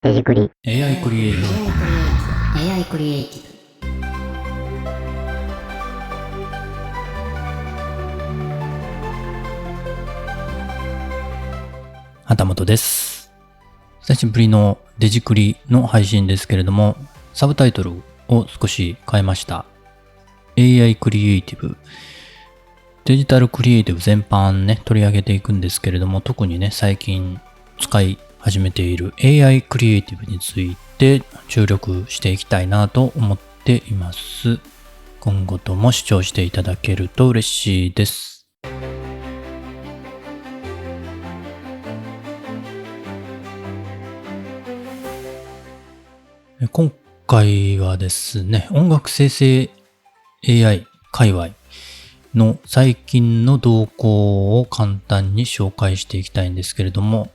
デジクリ AI クリエイティブ AI クリエイティブ旗本です。久しぶりのデジクリの配信ですけれども、サブタイトルを少し変えました。 AI クリエイティブ、デジタルクリエイティブ全般ね取り上げていくんですけれども、特にね最近使い始めている AI クリエイティブについて注力していきたいなと思っています。今後とも視聴していただけると嬉しいです。今回はですね、音楽生成 AI 界隈の最近の動向を簡単に紹介していきたいんですけれども、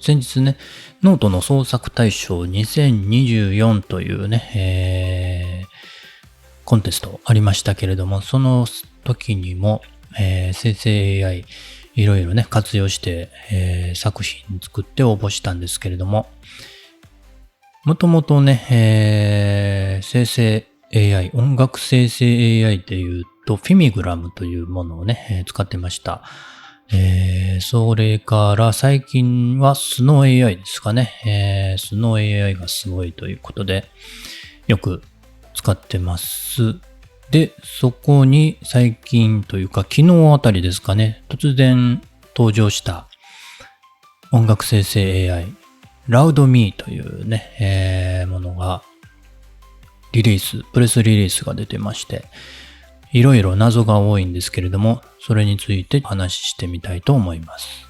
先日ね、ノートの創作大賞2024というね、コンテストありましたけれども、その時にも、生成 AI いろいろね活用して、作品作って応募したんですけれども、もともとね、生成 AI、音楽生成 AI でいうとフィミグラムというものをね、使ってました。それから最近はスノー AI ですかね、スノー AI がすごいということでよく使ってます。で、そこに最近というか昨日あたりですかね、突然登場した音楽生成 AI Loud.me というね、ものがプレスリリースが出てまして、いろいろ謎が多いんですけれども、それについて話してみたいと思います。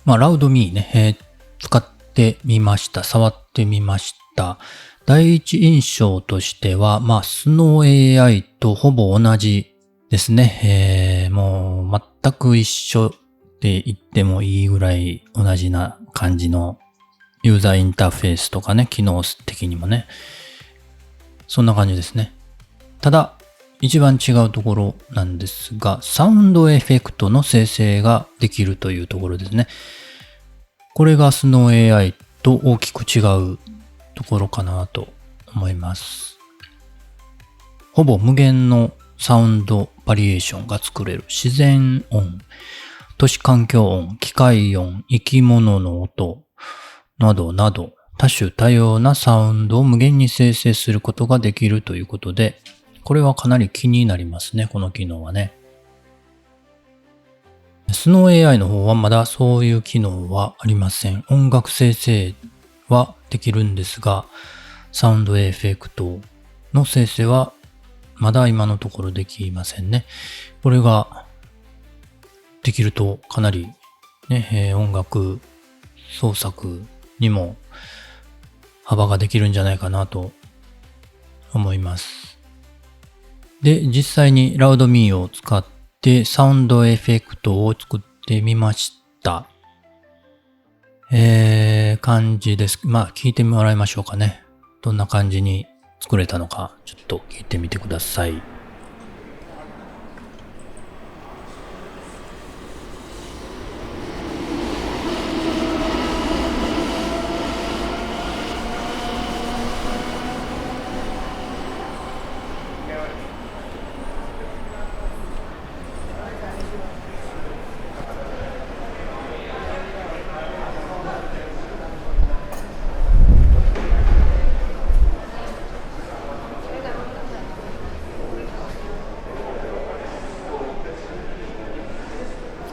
Loud.me ね、使ってみました。触ってみました。第一印象としては、スノー AI とほぼ同じですね。もう全く一緒って言ってもいいぐらい同じな感じのユーザーインターフェースとかね、機能的にもね、そんな感じですね。ただ、一番違うところなんですが、サウンドエフェクトの生成ができるというところですね。これがスノー AI と大きく違うところかなと思います。ほぼ無限のサウンドバリエーションが作れる自然音、都市環境音、機械音、生き物の音などなど多種多様なサウンドを無限に生成することができるということで、これはかなり気になりますね、この機能はね。スノー AI の方はまだそういう機能はありません。音楽生成はできるんですが、サウンドエフェクトの生成はまだ今のところできませんね。これができるとかなりね、音楽創作にも幅ができるんじゃないかなと思います。で、実際に Loud.me を使ってサウンドエフェクトを作ってみました。感じです。聞いてもらいましょうかね。どんな感じに作れたのか、ちょっと聞いてみてください。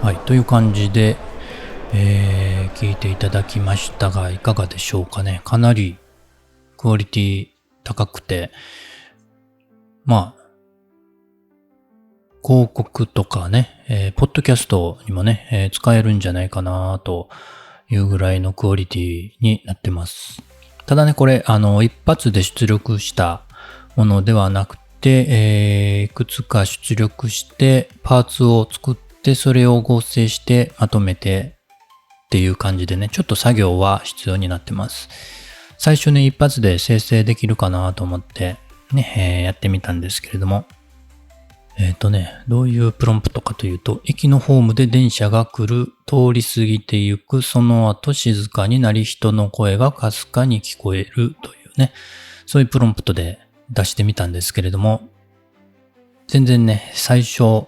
はい、という感じで、聞いていただきましたが、いかがでしょうかね。かなりクオリティ高くて、広告とかね、ポッドキャストにもね、使えるんじゃないかなというぐらいのクオリティになってます。ただね、これ、一発で出力したものではなくて、いくつか出力してパーツを作ってそれを合成してまとめてっていう感じでね、ちょっと作業は必要になってます。最初ね、一発で生成できるかなと思ってね、やってみたんですけれども、どういうプロンプトかというと、駅のホームで電車が来る、通り過ぎてゆく、その後静かになり人の声がかすかに聞こえるというね、そういうプロンプトで出してみたんですけれども、全然ね、最初、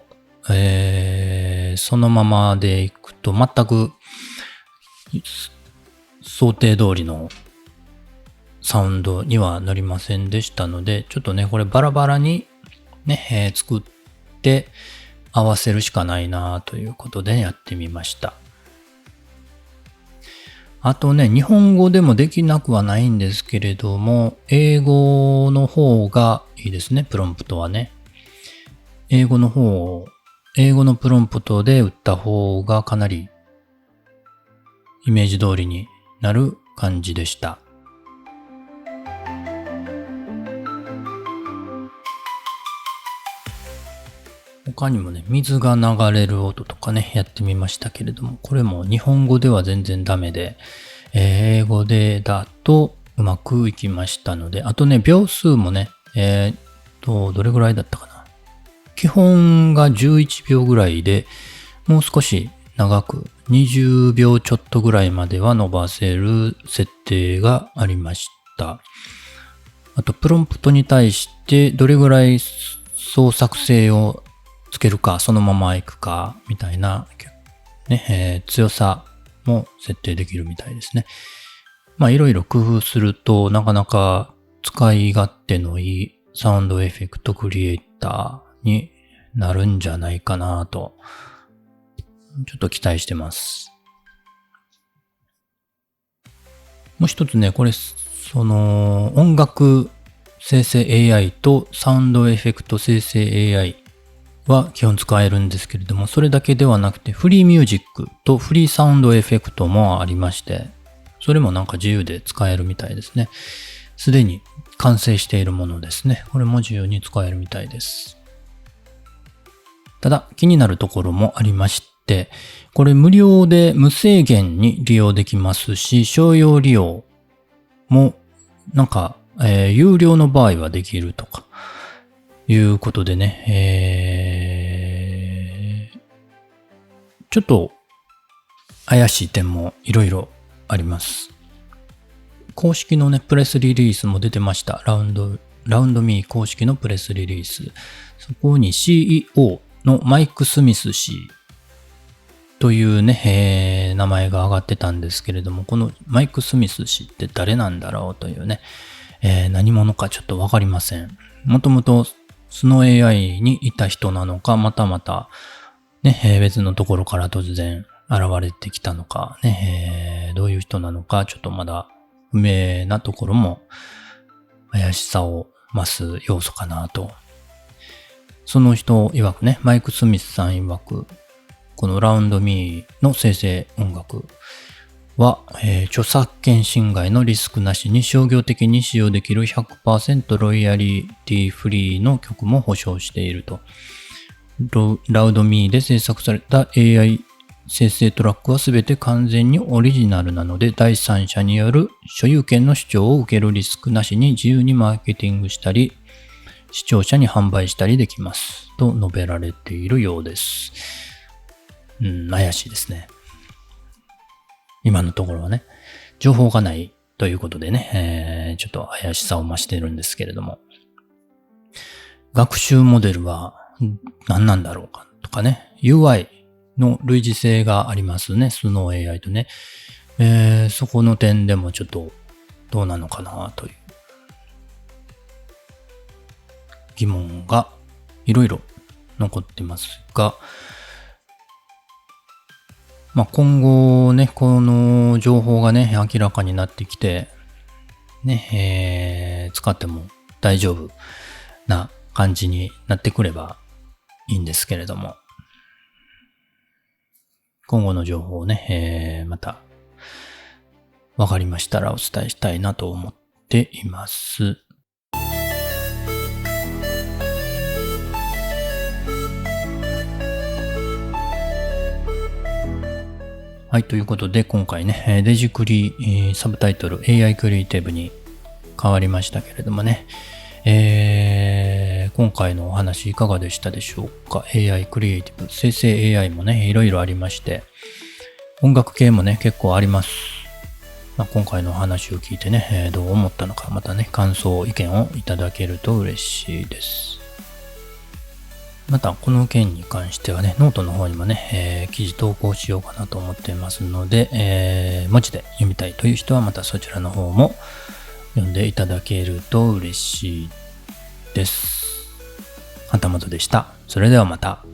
そのままでいくと全く想定通りのサウンドにはなりませんでしたので、ちょっとね、これバラバラにね、作って合わせるしかないなということでやってみました。あとね、日本語でもできなくはないんですけれども、英語の方がいいですね、プロンプトはね。英語のプロンプトで打った方がかなりイメージ通りになる感じでした。他にもね、水が流れる音とかね、やってみましたけれども、これも日本語では全然ダメで、英語でだとうまくいきましたので、あとね、秒数もね、どれぐらいだったかな。基本が11秒ぐらいで、もう少し長く20秒ちょっとぐらいまでは伸ばせる設定がありました。あと、プロンプトに対してどれぐらい創作性をつけるか、そのままいくか、みたいな、ね、強さも設定できるみたいですね。まあ、いろいろ工夫すると、なかなか使い勝手のいいサウンドエフェクトクリエイターになるんじゃないかなと、ちょっと期待してます。もう一つね、これ、音楽生成 AI とサウンドエフェクト生成 AIは基本使えるんですけれども、それだけではなくてフリーミュージックとフリーサウンドエフェクトもありまして、それもなんか自由で使えるみたいですね。すでに完成しているものですね。これも自由に使えるみたいです。ただ気になるところもありまして、これ無料で無制限に利用できますし、商用利用もなんか、有料の場合はできるとかいうことでね、ちょっと怪しい点もいろいろあります。公式のね、プレスリリースも出てました。ラウンドミー公式のプレスリリース。そこに CEO のマイク・スミス氏というね、名前が挙がってたんですけれども、このマイク・スミス氏って誰なんだろうというね、何者かちょっとわかりません。もともとスノー AI にいた人なのか、またまた、ね、別のところから突然現れてきたのか、ね、どういう人なのか、ちょっとまだ不明なところも怪しさを増す要素かなと。その人曰くね、マイク・スミスさん曰く、このラウンドミーの生成音楽は、著作権侵害のリスクなしに商業的に使用できる 100% ロイヤリティフリーの曲も保証していると。ラウドミーで制作された AI 生成トラックはすべて完全にオリジナルなので、第三者による所有権の主張を受けるリスクなしに自由にマーケティングしたり、視聴者に販売したりできます。と述べられているようです。怪しいですね。今のところはね、情報がないということでね、ちょっと怪しさを増しているんですけれども、学習モデルは何なんだろうかとかね、UI の類似性がありますね、スノー AI とね、そこの点でもちょっとどうなのかなという疑問がいろいろ残ってますが、まあ、今後ね、この情報がね、明らかになってきて、ね、使っても大丈夫な感じになってくればいいんですけれども、今後の情報をね、また分かりましたらお伝えしたいなと思っています。はい、ということで今回ね、デジクリサブタイトル AI クリエイティブに変わりましたけれどもね、今回のお話いかがでしたでしょうか。 AI クリエイティブ、生成 AI もね、いろいろありまして、音楽系もね、結構あります。今回のお話を聞いてね、どう思ったのか、またね、感想、意見をいただけると嬉しいです。また、この件に関してはね、ノートの方にもね、記事投稿しようかなと思っていますので、文字で読みたいという人はまたそちらの方も読んでいただけると嬉しいです。はたまとでした。それではまた。